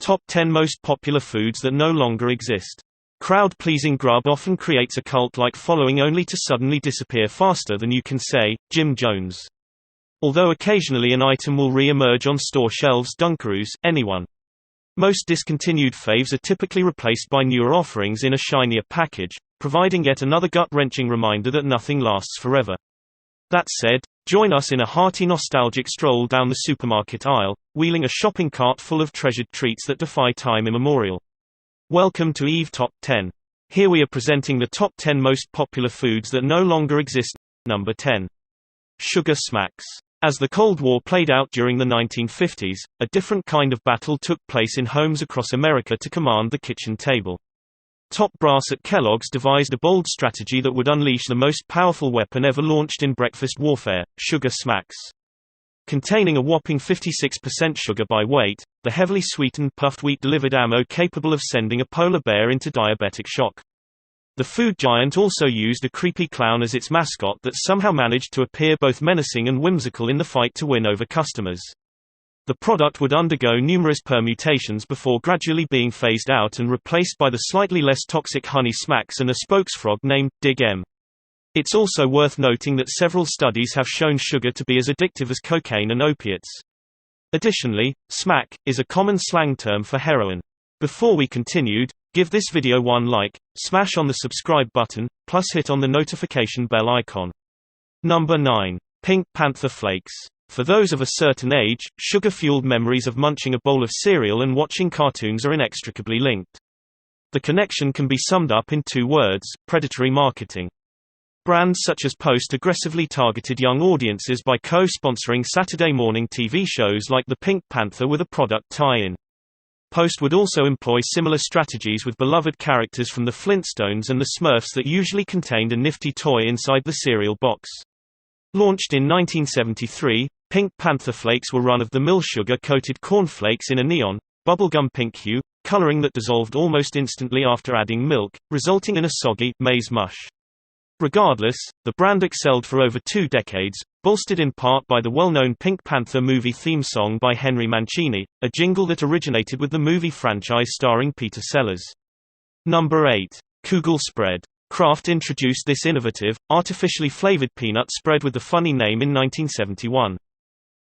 Top 10 most popular foods that no longer exist. Crowd-pleasing grub often creates a cult-like following only to suddenly disappear faster than you can say, Jim Jones. Although occasionally an item will re-emerge on store shelves, Dunkaroos, anyone. Most discontinued faves are typically replaced by newer offerings in a shinier package, providing yet another gut-wrenching reminder that nothing lasts forever. That said, join us in a hearty nostalgic stroll down the supermarket aisle, wheeling a shopping cart full of treasured treats that defy time immemorial. Welcome to Eve Top 10. Here we are presenting the top 10 most popular foods that no longer exist. Number 10. Sugar smacks. As the Cold War played out during the 1950s, a different kind of battle took place in homes across America to command the kitchen table. Top brass at Kellogg's devised a bold strategy that would unleash the most powerful weapon ever launched in breakfast warfare, sugar smacks. Containing a whopping 56% sugar by weight, the heavily sweetened puffed wheat delivered ammo capable of sending a polar bear into diabetic shock. The food giant also used a creepy clown as its mascot that somehow managed to appear both menacing and whimsical in the fight to win over customers. The product would undergo numerous permutations before gradually being phased out and replaced by the slightly less toxic Honey Smacks and a spokesfrog named Dig M. It's also worth noting that several studies have shown sugar to be as addictive as cocaine and opiates. Additionally, smack is a common slang term for heroin. Before we continued, give this video one like, smash on the subscribe button, plus hit on the notification bell icon. Number 9. Pink Panther Flakes. For those of a certain age, sugar-fueled memories of munching a bowl of cereal and watching cartoons are inextricably linked. The connection can be summed up in two words: predatory marketing. Brands such as Post aggressively targeted young audiences by co-sponsoring Saturday morning TV shows like The Pink Panther with a product tie-in. Post would also employ similar strategies with beloved characters from the Flintstones and the Smurfs that usually contained a nifty toy inside the cereal box. Launched in 1973, Pink Panther Flakes were run-of-the-mill sugar-coated cornflakes in a neon, bubblegum pink hue, coloring that dissolved almost instantly after adding milk, resulting in a soggy, maize mush. Regardless, the brand excelled for over 2 decades, bolstered in part by the well-known Pink Panther movie theme song by Henry Mancini, a jingle that originated with the movie franchise starring Peter Sellers. Number 8. Koogle Spread. Kraft introduced this innovative, artificially flavored peanut spread with the funny name in 1971.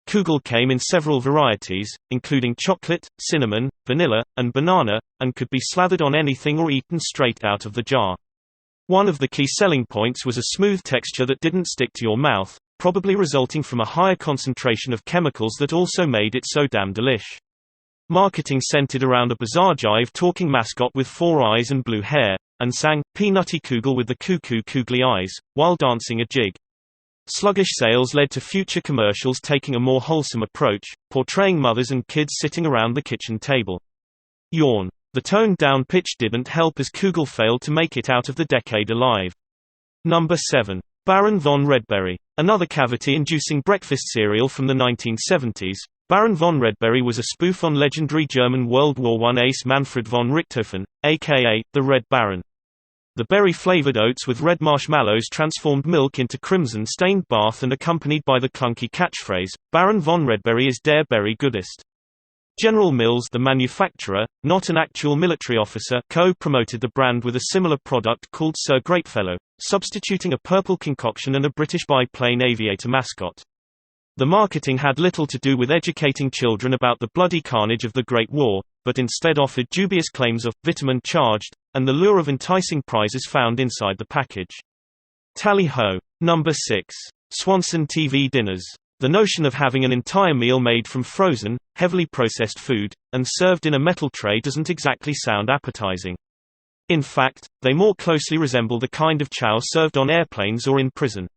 Koogle came in several varieties, including chocolate, cinnamon, vanilla, and banana, and could be slathered on anything or eaten straight out of the jar. One of the key selling points was a smooth texture that didn't stick to your mouth, probably resulting from a higher concentration of chemicals that also made it so damn delish. Marketing centered around a bizarre jive-talking mascot with 4 eyes and blue hair, and sang, "Peanutty Koogle with the cuckoo googly eyes," while dancing a jig. Sluggish sales led to future commercials taking a more wholesome approach, portraying mothers and kids sitting around the kitchen table. Yawn. The toned-down pitch didn't help as Koogle failed to make it out of the decade alive. Number 7. Baron von Redberry. Another cavity-inducing breakfast cereal from the 1970s, Baron von Redberry was a spoof on legendary German World War I ace Manfred von Richthofen, aka the Red Baron. The berry-flavored oats with red marshmallows transformed milk into crimson-stained bath and accompanied by the clunky catchphrase, "Baron von Redberry is der Berry goodest." General Mills, the manufacturer, not an actual military officer, co-promoted the brand with a similar product called Sir Greatfellow, substituting a purple concoction and a British biplane aviator mascot. The marketing had little to do with educating children about the bloody carnage of the Great War, but instead offered dubious claims of vitamin-charged, and the lure of enticing prizes found inside the package. Tally-ho. Number 6. Swanson TV dinners. The notion of having an entire meal made from frozen, heavily processed food, and served in a metal tray doesn't exactly sound appetizing. In fact, they more closely resemble the kind of chow served on airplanes or in prison.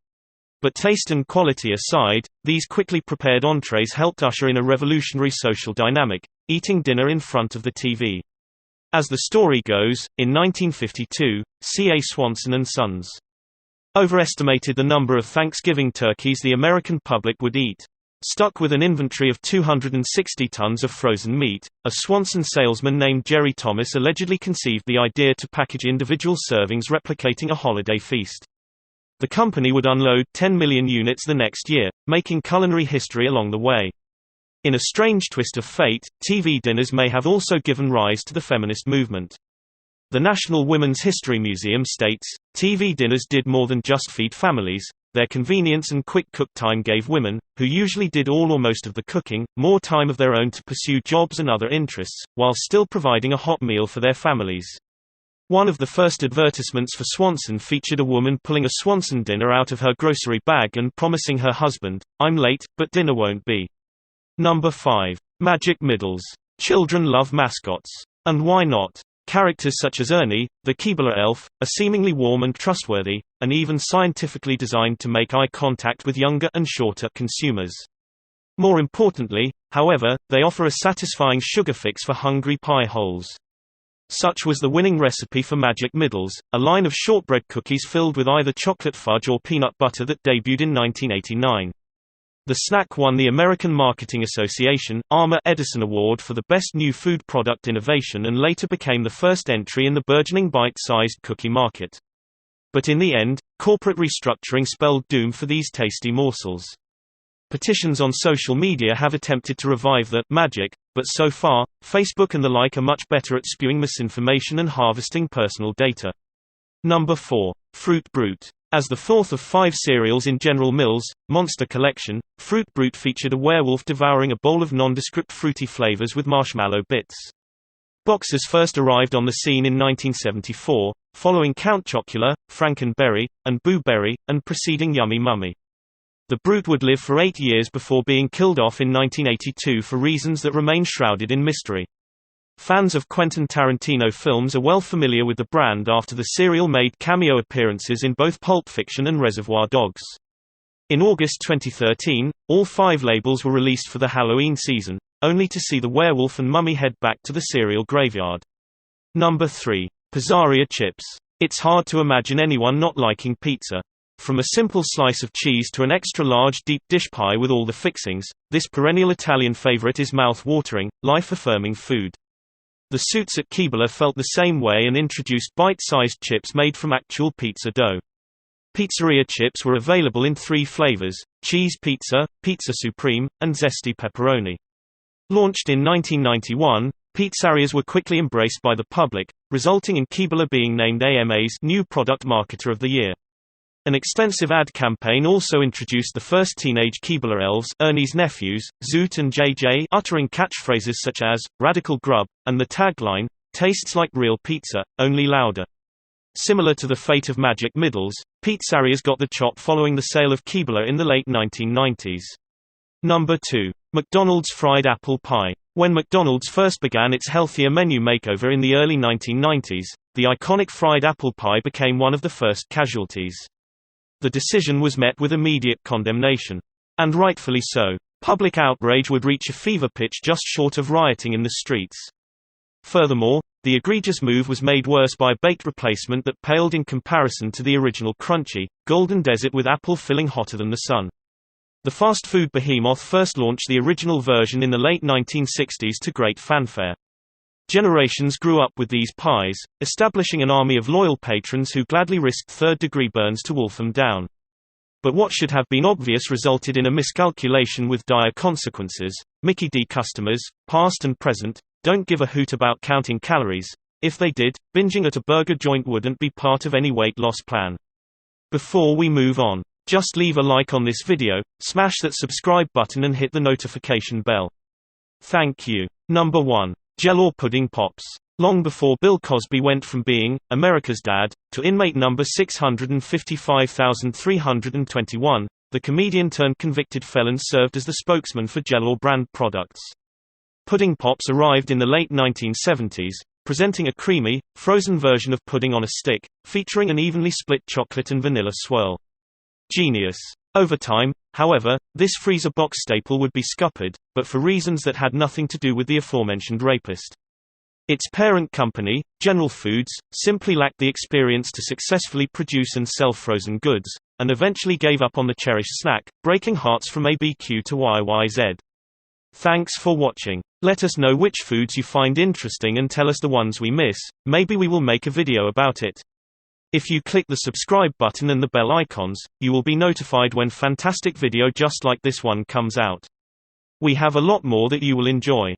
But taste and quality aside, these quickly prepared entrees helped usher in a revolutionary social dynamic, eating dinner in front of the TV. As the story goes, in 1952, C.A. Swanson and Sons overestimated the number of Thanksgiving turkeys the American public would eat. Stuck with an inventory of 260 tons of frozen meat, a Swanson salesman named Jerry Thomas allegedly conceived the idea to package individual servings replicating a holiday feast. The company would unload 10 million units the next year, making culinary history along the way. In a strange twist of fate, TV dinners may have also given rise to the feminist movement. The National Women's History Museum states, TV dinners did more than just feed families. Their convenience and quick cook time gave women, who usually did all or most of the cooking, more time of their own to pursue jobs and other interests, while still providing a hot meal for their families. One of the first advertisements for Swanson featured a woman pulling a Swanson dinner out of her grocery bag and promising her husband, "I'm late, but dinner won't be." Number 5. Magic Middles. Children love mascots. And why not? Characters such as Ernie, the Keebler elf, are seemingly warm and trustworthy, and even scientifically designed to make eye contact with younger and shorter consumers. More importantly, however, they offer a satisfying sugar fix for hungry pie holes. Such was the winning recipe for Magic Middles, a line of shortbread cookies filled with either chocolate fudge or peanut butter that debuted in 1989. The snack won the American Marketing Association (AMA) Edison Award for the Best New Food Product Innovation and later became the first entry in the burgeoning bite-sized cookie market. But in the end, corporate restructuring spelled doom for these tasty morsels. Petitions on social media have attempted to revive the magic, but so far, Facebook and the like are much better at spewing misinformation and harvesting personal data. Number 4. Frute Brute. As the fourth of 5 cereals in General Mills' Monster Collection, Frute Brute featured a werewolf devouring a bowl of nondescript fruity flavors with marshmallow bits. Boxers first arrived on the scene in 1974, following Count Chocula, Frankenberry, and Boo Berry, and preceding Yummy Mummy. The Brute would live for 8 years before being killed off in 1982 for reasons that remain shrouded in mystery. Fans of Quentin Tarantino films are well familiar with the brand after the cereal made cameo appearances in both Pulp Fiction and Reservoir Dogs. In August 2013, all 5 labels were released for the Halloween season, only to see the werewolf and mummy head back to the cereal graveyard. Number 3. Pizzaria chips. It's hard to imagine anyone not liking pizza. From a simple slice of cheese to an extra-large deep dish pie with all the fixings, this perennial Italian favorite is mouth-watering, life-affirming food. The suits at Keebler felt the same way and introduced bite-sized chips made from actual pizza dough. Pizzaria chips were available in 3 flavors: cheese pizza, pizza supreme, and zesty pepperoni. Launched in 1991, Pizzarias were quickly embraced by the public, resulting in Keebler being named AMA's New Product Marketer of the Year. An extensive ad campaign also introduced the first teenage Keebler elves, Ernie's nephews, Zoot and JJ, uttering catchphrases such as, "Radical Grub," and the tagline, "Tastes like real pizza, only louder." Similar to the fate of Magic Middles, Pizzarias got the chop following the sale of Keebler in the late 1990s. Number 2. McDonald's fried apple pie. When McDonald's first began its healthier menu makeover in the early 1990s, the iconic fried apple pie became one of the first casualties. The decision was met with immediate condemnation. And rightfully so. Public outrage would reach a fever pitch just short of rioting in the streets. Furthermore, the egregious move was made worse by a baked replacement that paled in comparison to the original crunchy, golden desert with apple filling hotter than the sun. The fast food behemoth first launched the original version in the late 1960s to great fanfare. Generations grew up with these pies, establishing an army of loyal patrons who gladly risked third-degree burns to wolf them down. But what should have been obvious resulted in a miscalculation with dire consequences. Mickey D customers, past and present, don't give a hoot about counting calories. If they did, binging at a burger joint wouldn't be part of any weight loss plan. Before we move on, just leave a like on this video, smash that subscribe button and hit the notification bell. Thank you. Number 1. Jell-O Pudding Pops. Long before Bill Cosby went from being America's Dad to inmate number 655,321, the comedian-turned-convicted felon served as the spokesman for Jell-O brand products. Pudding Pops arrived in the late 1970s, presenting a creamy, frozen version of pudding on a stick, featuring an evenly split chocolate and vanilla swirl. Genius. Over time, however, this freezer box staple would be scuppered, but for reasons that had nothing to do with the aforementioned rapist. Its parent company, General Foods, simply lacked the experience to successfully produce and sell frozen goods, and eventually gave up on the cherished snack, breaking hearts from ABQ to YYZ. Thanks for watching. Let us know which foods you find interesting and tell us the ones we miss, maybe we will make a video about it. If you click the subscribe button and the bell icons, you will be notified when fantastic video just like this one comes out. We have a lot more that you will enjoy.